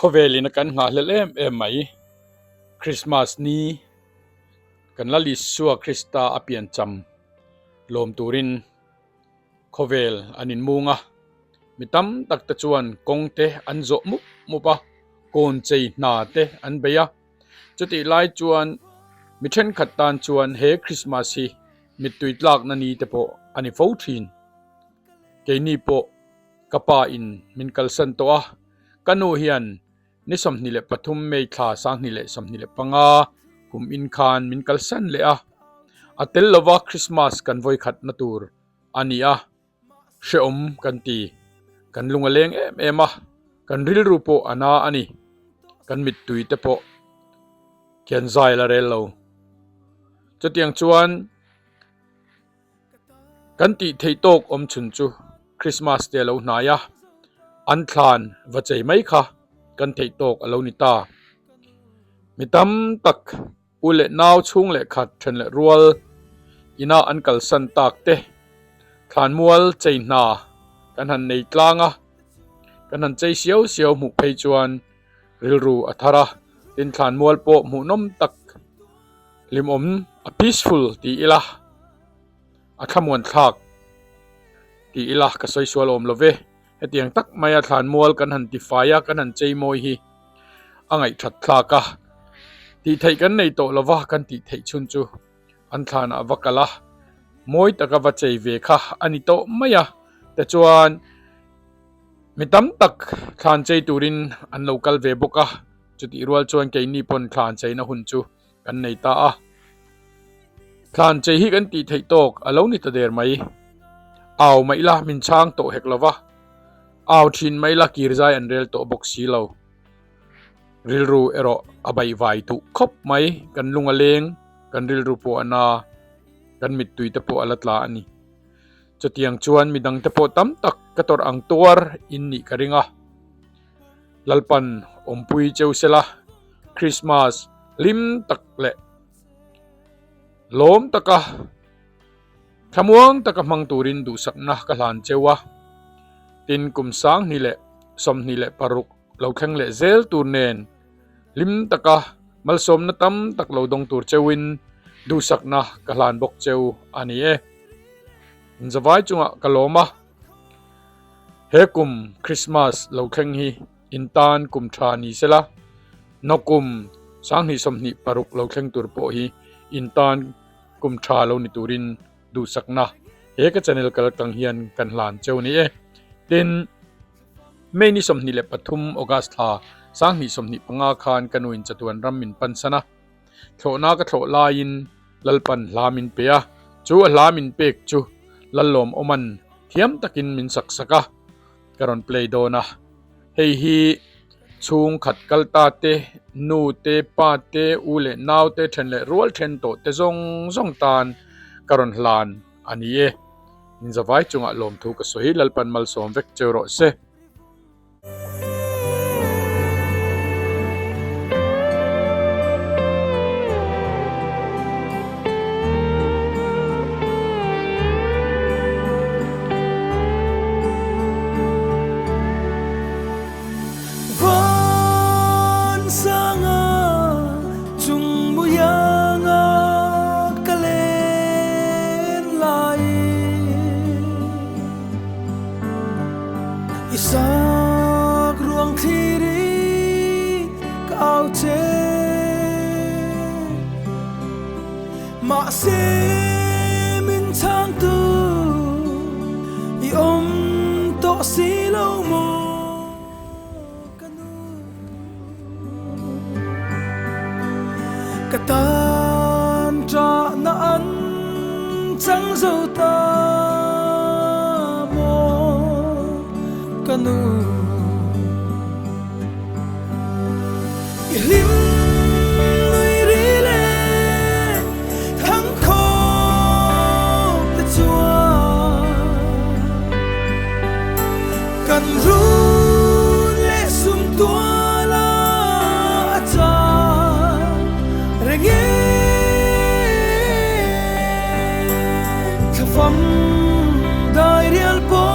Khovelin kan nga lelem mai Christmas ni kan lali suwa Krista apian cham lom turin khovel anin munga mitam takta chuan kongte anzo mupa kon chei na te an beya chuti lai chuan mithen khatan chuan he Christmas hi mituitlak na ni te po ani fo thin ke ni po kapa in min kalsan to a kanu hian ni som ni le pathum mei thla sang ni le som ni le panga kum in khan min kalsan le a atel lova Christmas kan voi khat na tur ania sheom kan ti kan lunga leng ema kan ril ru po ana ani kan mit tui te po kian zai la relo chutiang chuan kan ti theitok om chun chu Christmas te lo na ya an thlan va chei mai kha kan theitok alo ni ta mitam tak ule naw chung le khat then le rual ina an kal san tak te thlan mual chei na kan han nei tlanga kan han chei siau mu phei chuan rilru athara tin thlan mual po mu nom tak lim om a peaceful ti ila athamon thak ti ila ka soi sual om love hetiang tak maya thlan mual kan han ti faya kan han chei moi hi angai that thlaka ti thei kan nei to lova kan ti thei chun chu an thlan avakala moi taka va chei ve kha ani to maya ta chuan mitam tak thlan chei turin an local ve boka chuti rual chuan ke ni pon thlan chei na hun chu kan nei ta a thlan chei hi kan ti thei tok alo ni ta der mai aw mai la min chang to hek lova aw thin mai la kirzai an rel to box si lo rilru ero abai vai tu khop mai kan lunga leng kan rilru po ana kan mit tui te po alatla ani chutiang chuan midang te po tam tak kator ang tuar inni karinga lalpan ompui cheusela Christmas lim tak le lom taka thamuang taka mang turin du sakna kalan chewa tin kum sang ni le som ni le paruk lo kheng le zel tur nen lim taka malsom na tam tak lo dong tur chewin du sakna kalan bok cheu ani e zawai chunga kaloma he kum Christmas lo kheng hi intan kum thani sela nokum sang ni som ni paruk lo kheng tur po hi intan kum tha lo ni turin du sakna he ka channel kal tang hian kan hlan cheu ni e tin mei ni som ni le pathum august tha sang ni som ni panga khan kanuin chatuan ram min pansana thlona ka thlo lain lalpan hlamin pe a chu hlamin pek chu lalom oman thiam takin min saksaka karon play dona hei hi chung khat kalta te nu te pa te ule naw te then le rual then to te zong tan karon hlan ani e in zawai chunga lom thu ka soi lalpan mal som vek chero se Isak ruang thiri kau che ma se min chang tu I om to si lo mo kanu katan tra na an chang zo ta kanu ilim lui rile thang kho te chua kan ru le sum tua la cha renge khafam dai rial po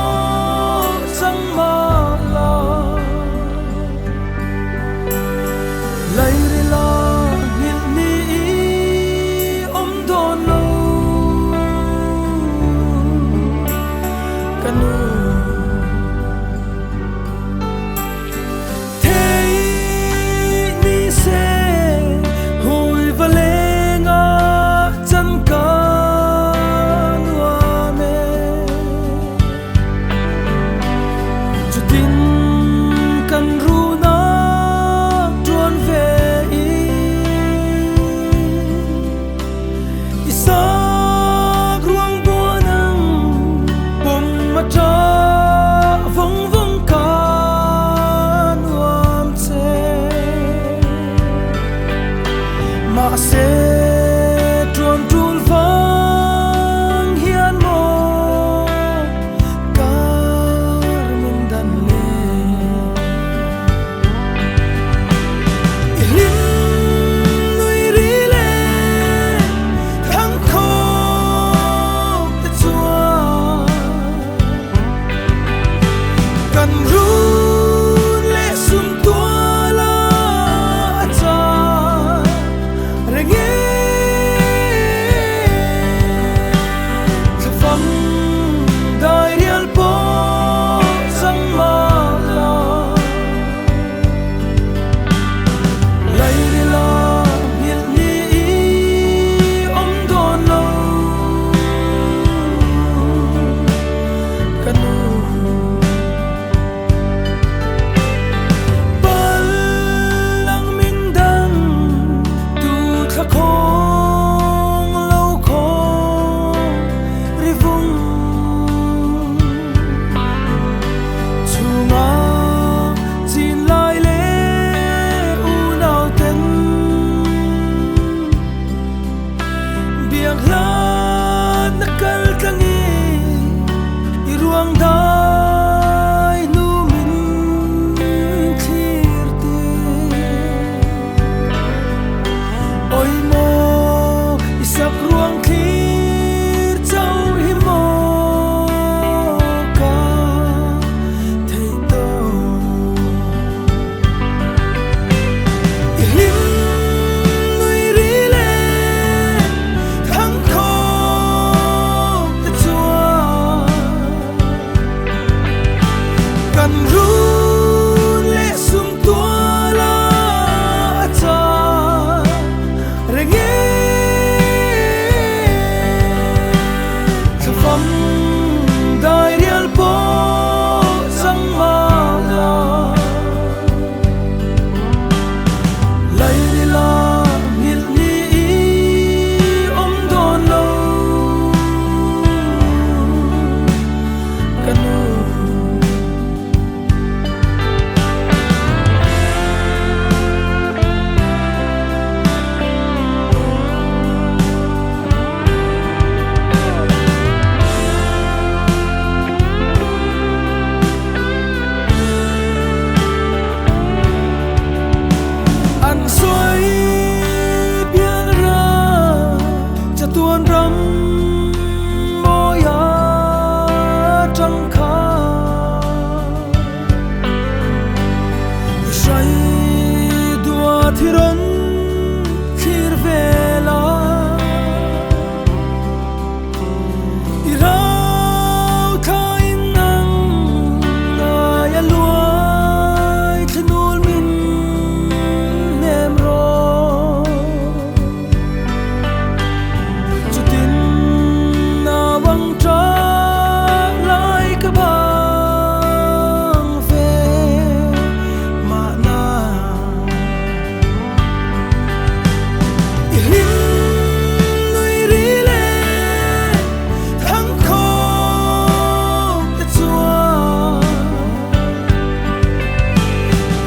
se tuôn trul vang hian mo kar min dan le lim nui ri le thang kho te chua kan ru le sum tua la cha renge pham dai rial po sang ma la lai ri la hil ni om don lo kanu bal lang min dang tu tha khong lâu khong ri vung chunga chin lai le u nau ten biang la nakal kangi i ruang dai nu min thlir te oi mo isak ruang thlir chau hi mo ka thei to lim nui ri le thang kho te chua kan ru le sum tua la cha renge pham dai rial po sang ma la lai ri la hil ni om don lo kanu an soi bian ra cha tuan ram mo ya trăng kha say dua thiron khir vela irau khai nang na ya luai thnul min nem ro chutin na wang tra lai ka bang ve ma na lim nui ri le thang kho te chua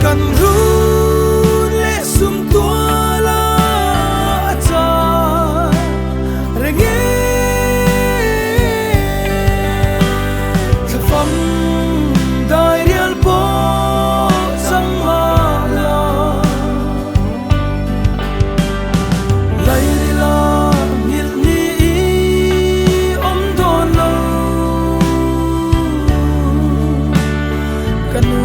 kan ru le sum tua la cha renge pham dai rial po sang ma la lai ri la hil ni om don lo kanu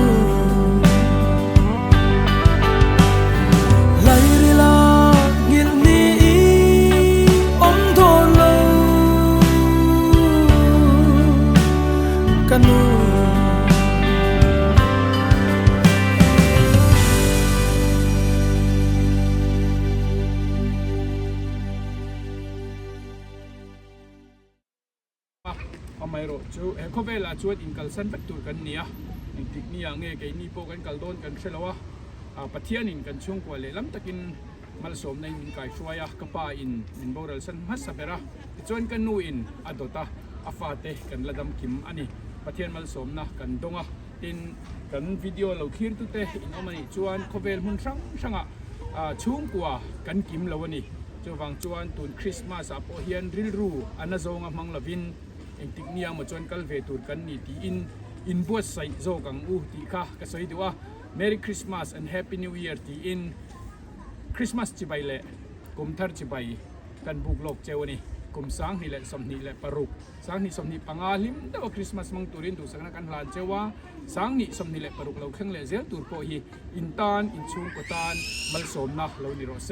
lai ri la hil ni om don lo kanu amai ro chu e khovela chuat in kal san tak tur kan nia in tik nia nge ke ni po kan kal don kan thelawa pathian in kan chung kwa le lam takin mal som nei min kai shwaya kapa in min boral san hasabera chuan kan nu in adota afate kan ladam kim ani pathian mal som na kan donga tin kan video lo khir tu te in omani chuan khovel mun sang sanga chung kwa kan kim lo ani เจ้าวังจวนตุนคริสต์มาสอาโปเฮียนริลรูอันน่ะโซงมังลาวินเองติกเนียมาจวนกัลเวตุนกันนี่ตีอินบวชใส่โซกังอูตีค่ะก็สวยดีว่า Merry Christmas and Happy New Year ตีอินคริสต์มาสจิบไปเลยกุมทัรจิบไปกันบุกโลกเจ้านี่กุมสังนี่แหละสมนี่แหละปรุกสังนี่สมนี่ปังอาลิมแต่ว่าคริสต์มาสมังตุรินตุสังนักการหลานเจ้าว่าสังนี่สมนี่แหละปรุกเราเครื่องเลยเสียตุรโปฮีอินตานอินชุงกตานมัลสมนะเรานี่โรเซ